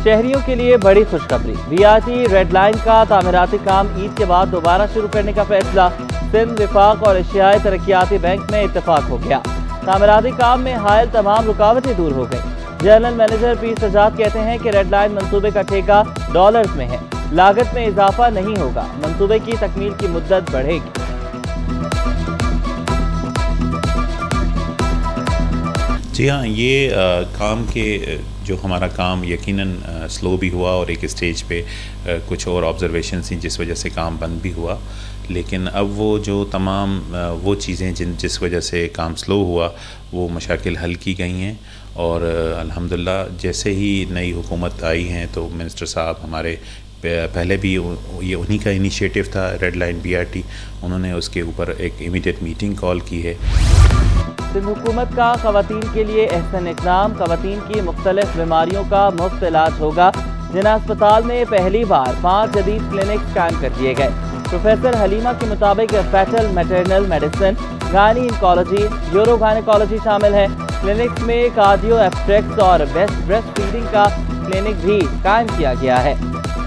شہریوں کے لیے بڑی خوشخبری، BRT ریڈ لائن کا تعمیراتی کام عید کے بعد دوبارہ شروع کرنے کا فیصلہ۔ سندھ وفاق اور ایشیائی ترقیاتی بینک میں اتفاق ہو گیا۔ تعمیراتی کام میں حائل تمام رکاوٹیں دور ہو گئی۔ جنرل مینیجر پیر سجاد کہتے ہیں کہ ریڈ لائن منصوبے کا ٹھیکہ ڈالرز میں ہے، لاگت میں اضافہ نہیں ہوگا، منصوبے کی تکمیل کی مدت بڑھے گی۔ جی ہاں، یہ کام کے جو ہمارا کام یقیناً سلو بھی ہوا اور ایک اسٹیج پہ کچھ اور آبزرویشنز تھیں جس وجہ سے کام بند بھی ہوا، لیکن اب وہ جو تمام وہ چیزیں جس وجہ سے کام سلو ہوا وہ مشاکل حل کی گئی ہیں، اور الحمدللہ جیسے ہی نئی حکومت آئی ہیں تو منسٹر صاحب ہمارے پہلے بھی یہ انہی کا انیشیٹو تھا ریڈ لائن BRT، انہوں نے اس کے اوپر ایک امیڈیٹ میٹنگ کال کی ہے۔ سندھ حکومت کا خواتین کے لیے احسن اقدام، خواتین کی مختلف بیماریوں کا مفت علاج ہوگا۔ جناح اسپتال میں پہلی بار 5 جدید کلینکس قائم کر دیے گئے۔ پروفیسر حلیمہ کے مطابق fetal maternal medicine, gynae oncology, urogynaecology شامل ہے۔ کلینکس میں کارڈیو ایبسٹریکٹس اور بریسٹ فیڈنگ کا کلینک بھی قائم کیا گیا ہے۔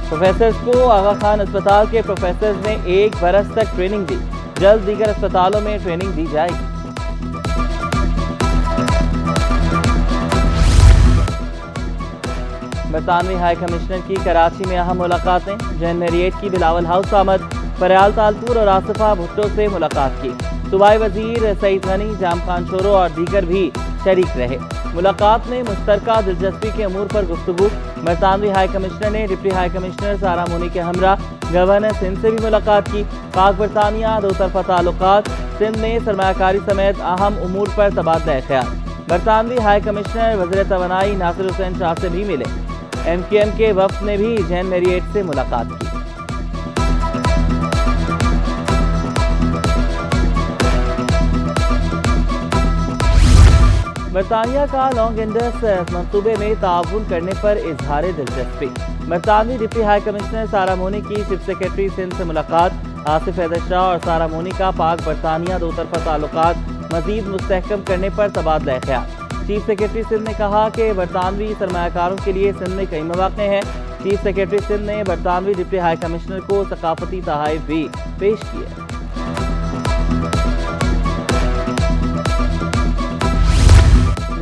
پروفیسرز کو آغا خان اسپتال کے پروفیسرز نے 1 برس تک ٹریننگ دی، جلد دیگر اسپتالوں میں ٹریننگ دی جائے گی۔ برطانوی ہائی کمشنر کی کراچی میں اہم ملاقاتیں، جین میریٹ کی بلاول ہاؤس آمد، فریال تالپور اور آصفہ بھٹو سے ملاقات کی۔ صوبائی وزیر سعید غنی، جام خان شورو اور دیگر بھی شریک رہے۔ ملاقات میں مشترکہ دلچسپی کے امور پر گفتگو۔ برطانوی ہائی کمشنر نے deputy high commissioner Sara Muni کے ہمراہ گورنر سندھ سے بھی ملاقات کی۔ پاک برطانیہ دو طرفہ تعلقات، سندھ میں سرمایہ کاری سمیت اہم امور پر تبادلہ خیال۔ برطانوی ہائی کمشنر وزیر توانائی ناصر حسین شاہ سے بھی ملے۔ MKM کے وفد نے بھی جین میریٹ سے ملاقات کی۔ برطانیہ کا لانگ انڈس منصوبے میں تعاون کرنے پر اظہار دلچسپی۔ برطانوی deputy high commissioner Sara Muni کی چیف سیکرٹری سندھ سے ملاقات۔ آصف حیدر شاہ اور سارہ مونی کا پاک برطانیہ دو طرفہ تعلقات مزید مستحکم کرنے پر تبادلہ خیال۔ چیف سیکرٹری سندھ نے کہا کہ برطانوی سرمایہ کاروں کے لیے سندھ میں کئی مواقع ہیں۔ چیف سیکرٹری سندھ نے برطانوی ڈپٹی ہائی کمشنر کو ثقافتی تحائف بھی پیش کیے۔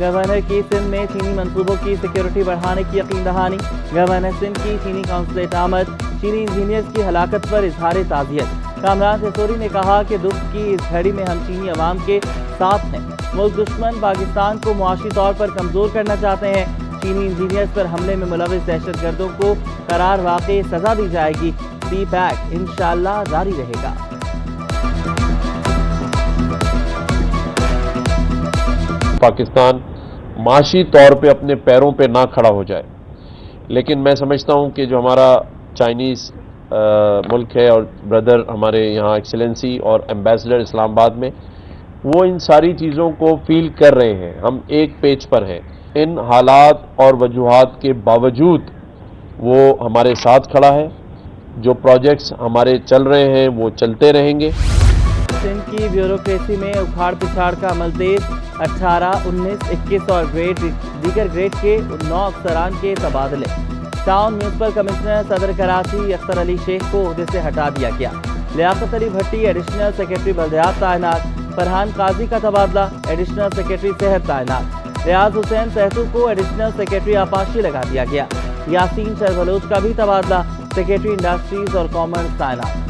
گورنر کی سندھ میں چینی منصوبوں کی سیکیورٹی بڑھانے کی یقین دہانی۔ گورنر سندھ کی چینی قونصلیٹ آمد، چینی انجینئرز کی ہلاکت پر اظہار تعزیت۔ کامران سیسوری نے کہا کہ دکھ کی اس گھڑی میں ہم چینی عوام کے ساتھ ہیں۔ ملک دشمن پاکستان کو معاشی طور پر کمزور کرنا چاہتے ہیں۔ چینی انجینئرز پر حملے میں ملوث دہشت گردوں کو قرار واقع سزا دی جائے گی۔ سی پیک انشاءاللہ جاری رہے گا۔ پاکستان معاشی طور پہ اپنے پیروں پہ نہ کھڑا ہو جائے، لیکن میں سمجھتا ہوں کہ جو ہمارا چائنیز ملک ہے اور بردر ہمارے یہاں ایکسیلنسی اور ایمبیسڈر اسلام آباد میں، وہ ان ساری چیزوں کو فیل کر رہے ہیں۔ ہم ایک پیج پر ہیں۔ ان حالات اور وجوہات کے باوجود وہ ہمارے ساتھ کھڑا ہے۔ جو پروجیکٹس ہمارے چل رہے ہیں وہ چلتے رہیں گے۔ سندھ کی بیوروکریسی میں اکھاڑ پچھاڑ کا عمل تیز، 18، 19، 21 اور دیگر گریڈ کے 9 افسران کے تبادلے۔ ٹاؤن میونسپل کمشنر صدر کراچی اختر علی شیخ کو عہدے سے ہٹا دیا گیا۔ لیاقت علی بھٹی ایڈیشنل سیکرٹری بلدیات تعینات۔ فرحان قاضی کا تبادلہ، ایڈیشنل سیکرٹری صحت تعینات۔ ریاض حسین سہتو کو ایڈیشنل سیکرٹری آبپاشی لگا دیا گیا۔ یاسین شربلوچ کا بھی تبادلہ، سیکرٹری انڈسٹریز اور کامرس تعینات۔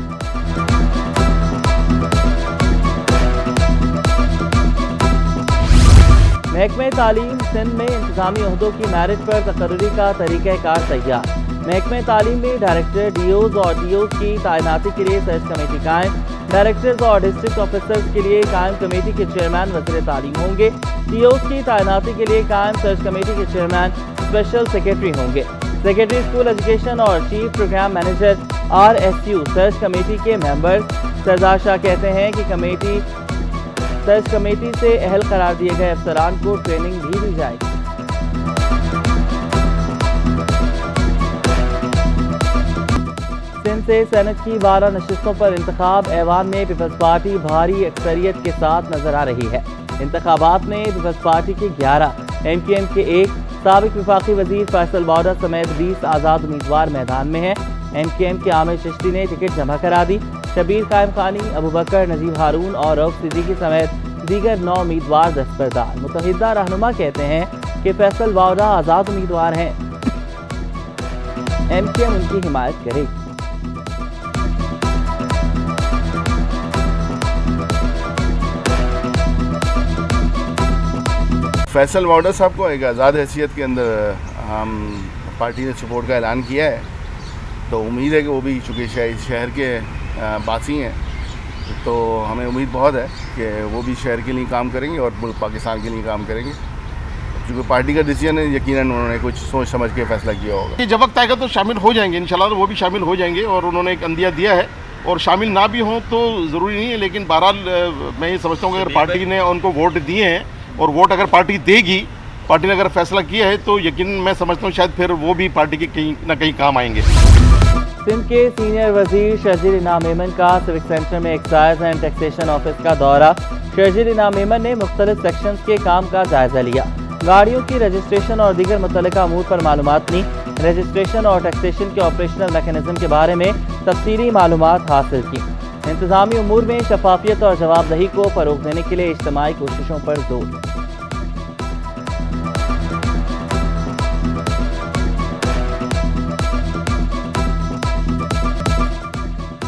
محکمہ تعلیم سندھ میں انتظامی عہدوں کی میرٹ پر تقرری کا طریقہ کار تیار۔ محکمہ تعلیم میں ڈائریکٹر، DOs اور DOs کی تعیناتی کے لیے سرچ کمیٹی قائم۔ ڈائریکٹرز اور ڈسٹرکٹ آفیسرز کے لیے قائم کمیٹی کے چیئرمین وزیر تعلیم ہوں گے۔ DOs کی تعیناتی کے لیے قائم سرچ کمیٹی کے چیئرمین اسپیشل سیکرٹری ہوں گے۔ سیکرٹری اسکول ایجوکیشن اور chief program manager RSU search committee کے ممبرز۔ سردار شاہ کہتے ہیں کہ سرچ کمیٹی سے اہل قرار دیے گئے افسران کو ٹریننگ بھی دی جائے گی۔ سندھ سے سینٹ کی 12 نشستوں پر انتخاب، ایوان میں پیپلز پارٹی بھاری اکثریت کے ساتھ نظر آ رہی ہے۔ انتخابات میں پیپلز پارٹی کے 11، MKM کے 1، سابق وفاقی وزیر فیصل واؤڈا سمیت 20 آزاد امیدوار میدان میں ہیں۔ ایم کیو ایم کے عامر چشتی نے ٹکٹ جمع کرا دی۔ شبیر قائم خانی، ابوبکر نجیب ہارون اور رؤف صدیقی سمیت دیگر 9 امیدوار دستبردار۔ متحدہ رہنما کہتے ہیں کہ فیصل واؤڈا آزاد امیدوار ہیں، ایم کیو ایم ان کی حمایت کرے گی۔ فیصل واؤڈا صاحب کو ایک آزاد حیثیت کے اندر ہم پارٹی نے سپورٹ کا اعلان کیا ہے، تو امید ہے کہ وہ بھی چونکہ شہر کے باسی ہیں تو ہمیں امید بہت ہے کہ وہ بھی شہر کے لیے کام کریں گے اور ملک پاکستان کے لیے کام کریں گے۔ چونکہ پارٹی کا ڈیسیجن ہے، یقیناً انہوں نے کچھ سوچ سمجھ کے فیصلہ کیا ہوگا۔ جب وقت آئے گا تو شامل ہو جائیں گے انشاءاللہ، وہ بھی شامل ہو جائیں گے اور انہوں نے ایک عندیہ دیا ہے، اور شامل نہ بھی ہوں تو ضروری نہیں ہے، لیکن بہرحال میں یہ سمجھتا ہوں کہ اگر پارٹی نے ان کو ووٹ دیے ہیں اور ووٹ اگر پارٹی دے گی، پارٹی نے اگر فیصلہ کیا ہے تو یقیناً میں سمجھتا ہوں شاید پھر وہ بھی پارٹی کے کہیں نہ کہیں کام آئیں گے۔ سندھ کے سینئر وزیر شرجیل انعام میمن کا سوک سینٹر میں ایکسائز اینڈ ٹیکسیشن آفس کا دورہ۔ شرجیل انعام میمن نے مختلف سیکشنز کے کام کا جائزہ لیا، گاڑیوں کی رجسٹریشن اور دیگر متعلقہ امور پر معلومات لی۔ رجسٹریشن اور ٹیکسیشن کے آپریشنل میکانزم کے بارے میں تفصیلی معلومات حاصل کی۔ انتظامی امور میں شفافیت اور جواب دہی کو فروغ دینے کے لیے اجتماعی کوششوں پر زور۔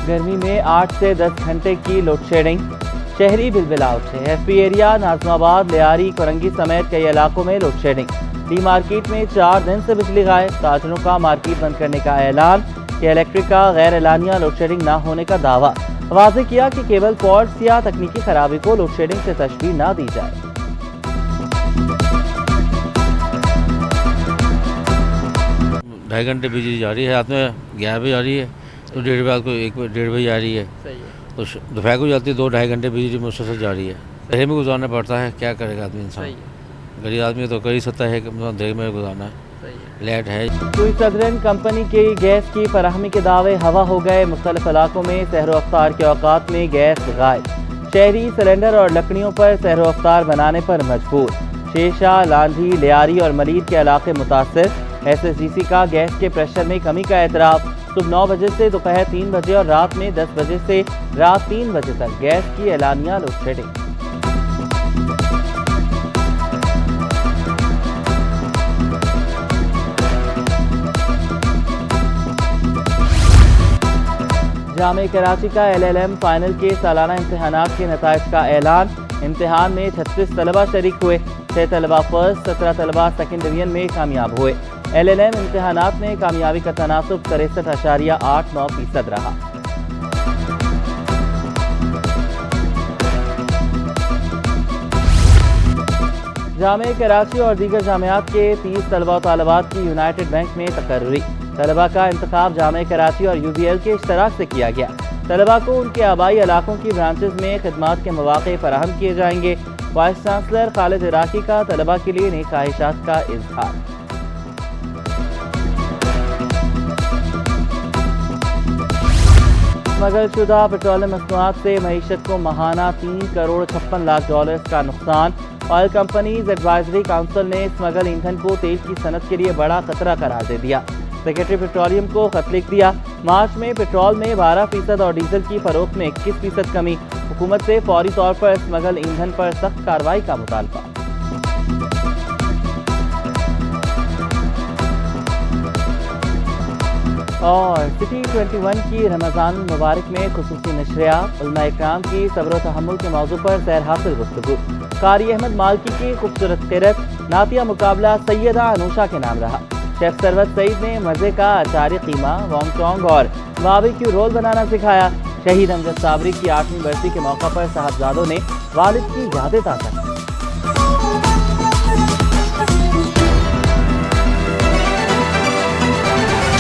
گرمی میں 8 سے 10 گھنٹے کی لوڈ شیڈنگ، شہری بلبلا اٹھے۔ ایف پی ایریا، ناظم آباد، لیاری، کورنگی سمیت کئی علاقوں میں لوڈ شیڈنگ۔ ڈی مارکیٹ میں 4 دن سے بجلی غائب، تاجروں کا مارکیٹ بند کرنے کا اعلان کہ الیکٹرک کا غیر اعلانیہ لوڈ شیڈنگ نہ ہونے کا دعویٰ۔ واضح کیا کہ کیبل فالٹس یا تکنیکی خرابی کو لوڈ شیڈنگ سے تشبیہ نہ دی جائے۔ 2.5 گھنٹے بجلی جا رہی ہے، رات میں 11 بجے جا رہی ہے تو 1:30 رات کو 1:30 بجے جا رہی ہے، تو دوپہر کو جاتی ہے 2-2.5 گھنٹے بجلی مسلسل جا رہی ہے۔ اندھیرے میں گزارنا پڑتا ہے، کیا کرے گا آدمی انسان، غریب آدمی تو کر ہی سکتا ہے کہ اندھیرے میں گزارنا ہے۔ لیٹ ہے۔ سوئی سدرن کمپنی کی گیس کی فراہمی کے دعوے ہوا ہو گئے، مختلف علاقوں میں سحر و افطار کے اوقات میں گیس غائب، شہری سلنڈر اور لکڑیوں پر سحر و افطار بنانے پر مجبور۔ شیشہ، لاندھی، لیاری اور ملید کے علاقے متاثر۔ ایس ایس ڈی سی کا گیس کے پریشر میں کمی کا اعتراف، صبح 9 بجے سے دوپہر 3 بجے اور رات میں 10 بجے سے رات 3 بجے تک گیس کی اعلانیہ لوڈ شیڈنگ۔ جامعہ کراچی کا LLM فائنل کے سالانہ امتحانات کے نتائج کا اعلان۔ امتحان میں 36 طلبہ شریک ہوئے، 6 طلبہ فرسٹ، 17 طلبہ سیکنڈ ڈویژن میں کامیاب ہوئے۔ LLM امتحانات میں کامیابی کا تناسب 63.89% رہا۔ جامعہ کراچی اور دیگر جامعات کے 30 طلبہ و طالبات کی یونائٹڈ بینک میں تقرری۔ طلبہ کا انتخاب جامعہ کراچی اور UBL کے اشتراک سے کیا گیا۔ طلبہ کو ان کے آبائی علاقوں کی برانچز میں خدمات کے مواقع فراہم کیے جائیں گے۔ وائس چانسلر خالد عراقی کا طلبہ کے لیے نیک خواہشات کا اظہار۔ اسمگل شدہ پیٹرولیم مصنوعات سے معیشت کو ماہانہ $3.56 کروڑ کا نقصان۔ آئل کمپنیز ایڈوائزری کونسل نے اسمگل ایندھن کو تیل کی صنعت کے لیے بڑا خطرہ قرار دے دیا۔ سیکرٹری پیٹرولیم کو خط لکھ دیا۔ مارچ میں پیٹرول میں 12% اور ڈیزل کی فروخت میں 21% کمی۔ حکومت سے فوری طور پر اسمگل ایندھن پر سخت کارروائی کا مطالبہ۔ اور سٹی 21 کی رمضان المبارک میں خصوصی نشریات، علماء اکرام کی صبر و تحمل کے موضوع پر سیر حاصل گفتگو۔ قاری احمد مالکی کی خوبصورت قرت، نعتیہ مقابلہ سیدہ انوشا کے نام رہا۔ شیف ثروت سعید نے مزے کا اچاری قیمہ، وانگ چونگ اور باربیکیو رول بنانا سکھایا۔ شہید امجد صابری کی 8ویں برسی کے موقع پر صاحبزادوں نے والد کی یادیں تازہ کی۔